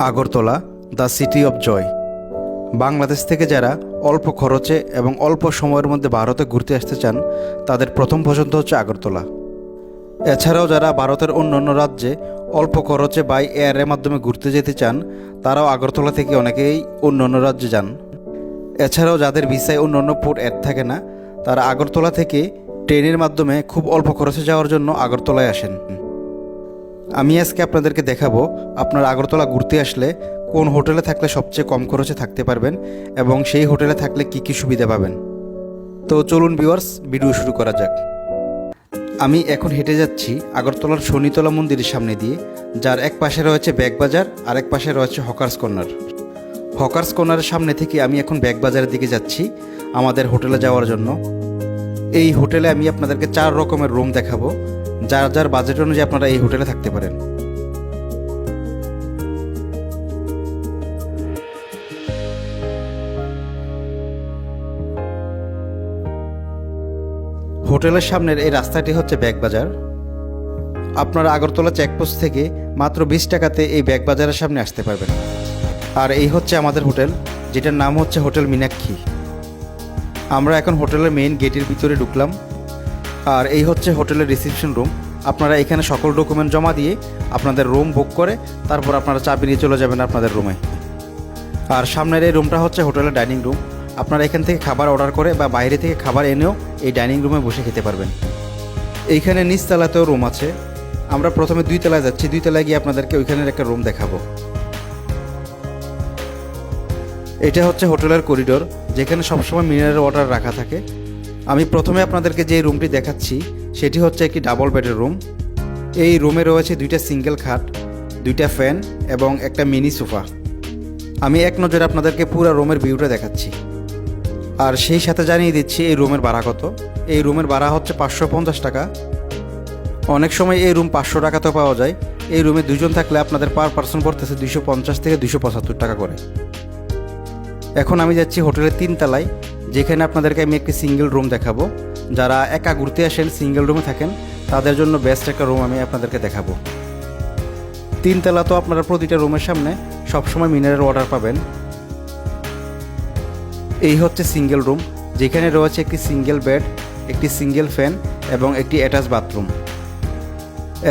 Agartala, the city of joy. Bangladesh থেকে যারা অল্প খরচে এবং অল্প সময়ের মধ্যে ভারতে ঘুরতে আসতে চান, তাদের প্রথম পছন্দ হচ্ছে আগরতলা। এছাড়াও যারা ভারতের অন্যান্য রাজ্যে অল্প খরচে বাই এয়ারের মাধ্যমে ঘুরতে যেতে চান, তারাও আগরতলা থেকে অনেকেই অন্যান্য রাজ্যে যান। এছাড়াও যাদের ভিসায় অন্যান্য পোর্ট অ্যাড থাকে না, তারা আগরতলা থেকে ট্রেনের মাধ্যমে খুব অল্প খরচে যাওয়ার জন্য আগরতলায় আসেন। আমি আজকে আপনাদেরকে দেখাবো আপনারা আগরতলা ঘুরতে আসলে কোন হোটেলে থাকলে সবচেয়ে কম খরচে থাকতে পারবেন এবং সেই হোটেলে থাকলে কি কি সুবিধা পাবেন। তো চলুন ভিউয়ার্স, ভিডিও শুরু করা যাক। আমি এখন হেঁটে যাচ্ছি আগরতলার শনিতলা মন্দিরের সামনে দিয়ে, যার এক পাশে রয়েছে ব্যাগবাজার আর এক পাশে রয়েছে হকার্স কর্নার। হকার্স কর্নারের সামনে থেকে আমি এখন ব্যাগবাজারের দিকে যাচ্ছি আমাদের হোটেলে যাওয়ার জন্য। এই হোটেলে আমি আপনাদেরকে 4 রকমের রুম দেখাবো, যার যার বাজেট অনুযায়ী আপনারা এই হোটেলে থাকতে পারেন। হোটেলের সামনের এই রাস্তাটি হচ্ছে ব্যাগবাজার। আপনারা আগরতলা চেকপোস্ট থেকে মাত্র 20 টাকাতে এই ব্যাগবাজারের সামনে আসতে পারবেন। আর এই হচ্ছে আমাদের হোটেল, যেটার নাম হচ্ছে হোটেল মীনাক্ষী। আমরা এখন হোটেলের মেইন গেটের ভিতরে ঢুকলাম। আর এই হচ্ছে হোটেলের রিসেপশন রুম। আপনারা এখানে সকল ডকুমেন্ট জমা দিয়ে আপনাদের রুম বুক করে তারপর আপনারা চাবি নিয়ে চলে যাবেন আপনাদের রুমে। আর সামনের এই রুমটা হচ্ছে হোটেলের ডাইনিং রুম। আপনারা এখান থেকে খাবার অর্ডার করে বা বাইরে থেকে খাবার এনেও এই ডাইনিং রুমে বসে খেতে পারবেন। এইখানে নিচতলাতেও রুম আছে। আমরা প্রথমে 2 তলায় যাচ্ছি, 2 তলায় গিয়ে আপনাদেরকে ওইখানের একটা রুম দেখাবো। এটা হচ্ছে হোটেলের করিডোর, যেখানে সবসময় মিনারেল ওয়াটার রাখা থাকে। আমি প্রথমে আপনাদেরকে যে রুমটি দেখাচ্ছি সেটি হচ্ছে একটি ডাবল বেডের রুম। এই রুমে রয়েছে 2টা সিঙ্গেল খাট, 2টা ফ্যান এবং একটা মিনি সোফা। আমি এক নজরে আপনাদেরকে পুরো রুমের ভিউটা দেখাচ্ছি। আর সেই সাথে জানিয়ে দিচ্ছি এই রুমের ভাড়া কত। এই রুমের ভাড়া হচ্ছে 550 টাকা। অনেক সময় এই রুম 500 টাকাতেও পাওয়া যায়। এই রুমে 2 জন থাকলে আপনাদের পার পার্সন পড়তেছে 250 থেকে 275 টাকা করে। এখন আমি যাচ্ছি হোটেলের 3 তলায়, যেখানে আপনাদেরকে আমি একটি সিঙ্গেল রুম দেখাবো। যারা একা ঘুরতে আসেন, সিঙ্গেল রুমে থাকেন, তাদের জন্য বেস্ট একটা রুম আমি আপনাদেরকে দেখাবো। 3 তলা তো আপনারা প্রতিটা রুমের সামনে সবসময় মিনারেল ওয়াটার পাবেন। এই হচ্ছে সিঙ্গেল রুম, যেখানে রয়েছে একটি সিঙ্গেল বেড, একটি সিঙ্গেল ফ্যান এবং একটি অ্যাটাচ বাথরুম।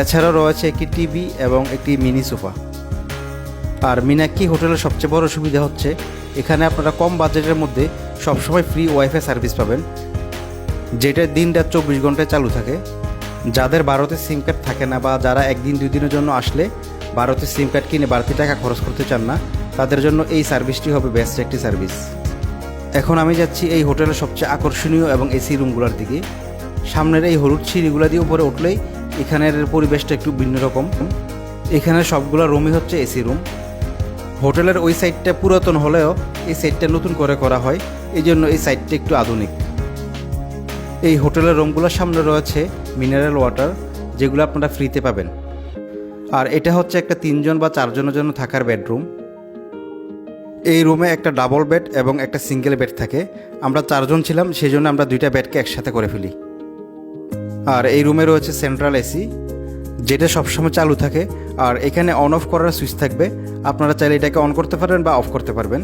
এছাড়াও রয়েছে একটি টিভি এবং একটি মিনি সোফা। আর মীনাক্ষী হোটেলের সবচেয়ে বড় সুবিধা হচ্ছে এখানে আপনারা কম বাজেটের মধ্যে সবসময় ফ্রি ওয়াইফাই সার্ভিস পাবেন, যেটা দিন-রাত 24 ঘন্টায় চালু থাকে। যাদের ভারতের সিম কার্ড থাকে না বা যারা 1 দিন 2 দিনের জন্য আসলে ভারতের সিম কার্ড কিনে বাড়তি টাকা খরচ করতে চান না, তাদের জন্য এই সার্ভিসটি হবে বেস্ট একটি সার্ভিস। এখন আমি যাচ্ছি এই হোটেলের সবচেয়ে আকর্ষণীয় এবং এসি রুমগুলোর দিকে। সামনের এই হলুদ সিঁড়িগুলো দিয়ে উপরে উঠলেই এখানের পরিবেশটা একটু ভিন্ন রকম। এখানে সবগুলো রুমই হচ্ছে এসি রুম। হোটেলের ওই সাইডটা পুরাতন হলেও এই সাইডটা নতুন করে করা হয়, এই জন্য এই সাইডটা একটু আধুনিক। এই হোটেলের রুমগুলোর সামনে রয়েছে মিনারেল ওয়াটার, যেগুলো আপনারা ফ্রিতে পাবেন। আর এটা হচ্ছে একটা 3 জন বা 4 জনের জন্য থাকার বেডরুম। এই রুমে একটা ডাবল বেড এবং একটা সিঙ্গেল বেড থাকে। আমরা 4 জন ছিলাম, সেই জন্য আমরা 2টা বেডকে একসাথে করে ফেলি। আর এই রুমে রয়েছে সেন্ট্রাল এসি, যেটা সবসময় চালু থাকে। আর এখানে অন অফ করার সুইচ থাকবে, আপনারা চাইলে এটাকে অন করতে পারবেন বা অফ করতে পারবেন।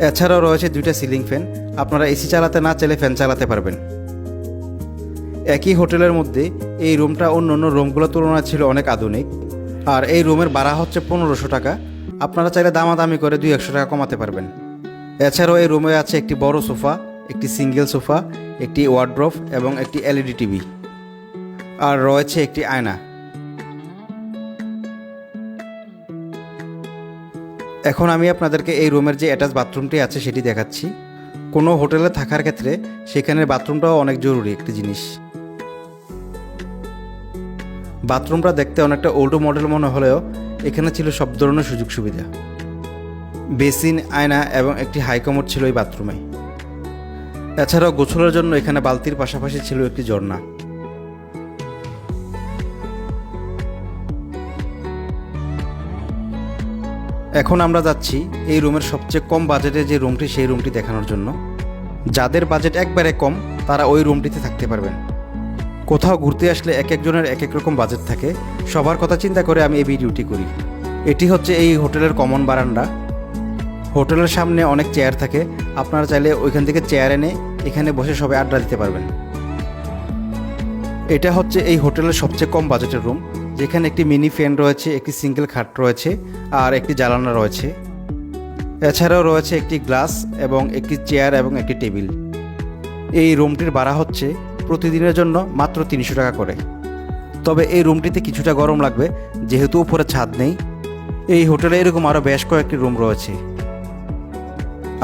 এছাড়াও রয়েছে 2টা সিলিং ফ্যান, আপনারা এসি চালাতে না চাইলে ফ্যান চালাতে পারবেন। একই হোটেলের মধ্যে এই রুমটা অন্য অন্য রুমগুলোর তুলনায় ছিল অনেক আধুনিক। আর এই রুমের ভাড়া হচ্ছে 1500 টাকা। আপনারা চাইলে দামাদামি করে 200 টাকা কমাতে পারবেন। এছাড়াও এই রুমে আছে একটি বড় সোফা, একটি সিঙ্গেল সোফা, একটি ওয়ার্ড্রোব এবং একটি এলইডি টিভি। আর রয়েছে একটি আয়না। এখন আমি আপনাদেরকে এই রুমের যে অ্যাটাচ বাথরুমটি আছে সেটি দেখাচ্ছি। কোনো হোটেলে থাকার ক্ষেত্রে সেখানের বাথরুমটাও অনেক জরুরি একটি জিনিস। বাথরুমটা দেখতে অনেকটা ওল্ড মডেল মনে হলেও এখানে ছিল সব ধরনের সুযোগ সুবিধা। বেসিন, আয়না এবং একটি হাইকমোড ছিল এই বাথরুমে। এছাড়াও গোসলের জন্য এখানে বালতির পাশাপাশি ছিল একটি ঝর্ণা। এখন আমরা যাচ্ছি এই রুমের সবচেয়ে কম বাজেটে যে রুমটি, সেই রুমটি দেখানোর জন্য। যাদের বাজেট একবারে কম তারা ওই রুমটিতে থাকতে পারবেন। কোথাও ঘুরতে আসলে এক একজনের এক এক রকম বাজেট থাকে, সবার কথা চিন্তা করে আমি এই ভিডিওটি করি। এটি হচ্ছে এই হোটেলের কমন বারান্দা। হোটেলের সামনে অনেক চেয়ার থাকে, আপনারা চাইলে ওইখান থেকে চেয়ার এনে এখানে বসে সবাই আড্ডা দিতে পারবেন। এটা হচ্ছে এই হোটেলের সবচেয়ে কম বাজেটের রুম, যেখানে একটি মিনি ফ্যান রয়েছে, একটি সিঙ্গেল খাট রয়েছে আর একটি জানালা রয়েছে। এছাড়াও রয়েছে একটি গ্লাস এবং একটি চেয়ার এবং একটি টেবিল। এই রুমটির ভাড়া হচ্ছে প্রতিদিনের জন্য মাত্র 300 টাকা করে। তবে এই রুমটিতে কিছুটা গরম লাগবে যেহেতু উপরে ছাদ নেই। এই হোটেলে এরকম আরও বেশ কয়েকটি রুম রয়েছে।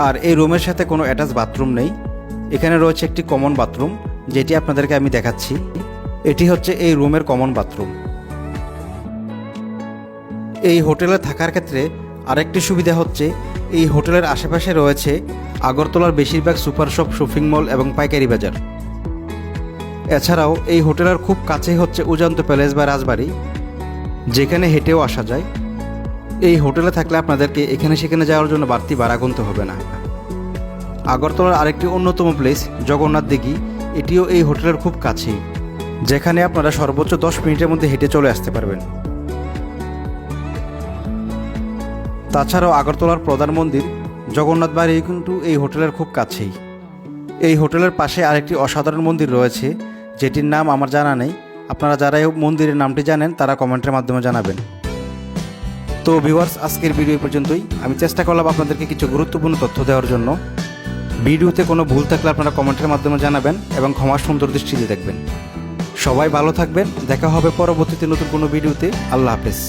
আর এই রুমের সাথে কোনো অ্যাটাচ বাথরুম নেই। এখানে রয়েছে একটি কমন বাথরুম, যেটি আপনাদেরকে আমি দেখাচ্ছি। এটি হচ্ছে এই রুমের কমন বাথরুম। এই হোটেলে থাকার ক্ষেত্রে আরেকটি সুবিধা হচ্ছে এই হোটেলের আশেপাশে রয়েছে আগরতলার বেশিরভাগ সুপার শপ, শপিং মল এবং পাইকারি বাজার। এছাড়াও এই হোটেলের খুব কাছেই হচ্ছে উজান্ত প্যালেস বা রাজবাড়ি, যেখানে হেঁটেও আসা যায়। এই হোটেলে থাকলে আপনাদেরকে এখানে সেখানে যাওয়ার জন্য বাড়তি ভাড়া গুনতে হবে না। আগরতলার আরেকটি অন্যতম প্লেস জগন্নাথ দিঘি, এটিও এই হোটেলের খুব কাছেই, যেখানে আপনারা সর্বোচ্চ 10 মিনিটের মধ্যে হেঁটে চলে আসতে পারবেন। তাছাড়াও আগরতলার প্রধান মন্দির জগন্নাথ বাড়ি কিন্তু এই হোটেলের খুব কাছেই। এই হোটেলের পাশে আরেকটি অসাধারণ মন্দির রয়েছে, যেটির নাম আমার জানা নেই। আপনারা যারা এই মন্দিরের নামটি জানেন তারা কমেন্টের মাধ্যমে জানাবেন। তো ভিউয়ার্স, আজকের ভিডিও পর্যন্তই। আমি চেষ্টা করলাম আপনাদেরকে কিছু গুরুত্বপূর্ণ তথ্য দেওয়ার জন্য। ভিডিওতে কোনো ভুল থাকলে আপনারা কমেন্টের মাধ্যমে জানাবেন এবং ক্ষমা সুন্দর দৃষ্টিতে দেখবেন। সবাই ভালো থাকবেন, দেখা হবে পরবর্তীতে নতুন কোনো ভিডিওতে। আল্লাহ হাফেজ।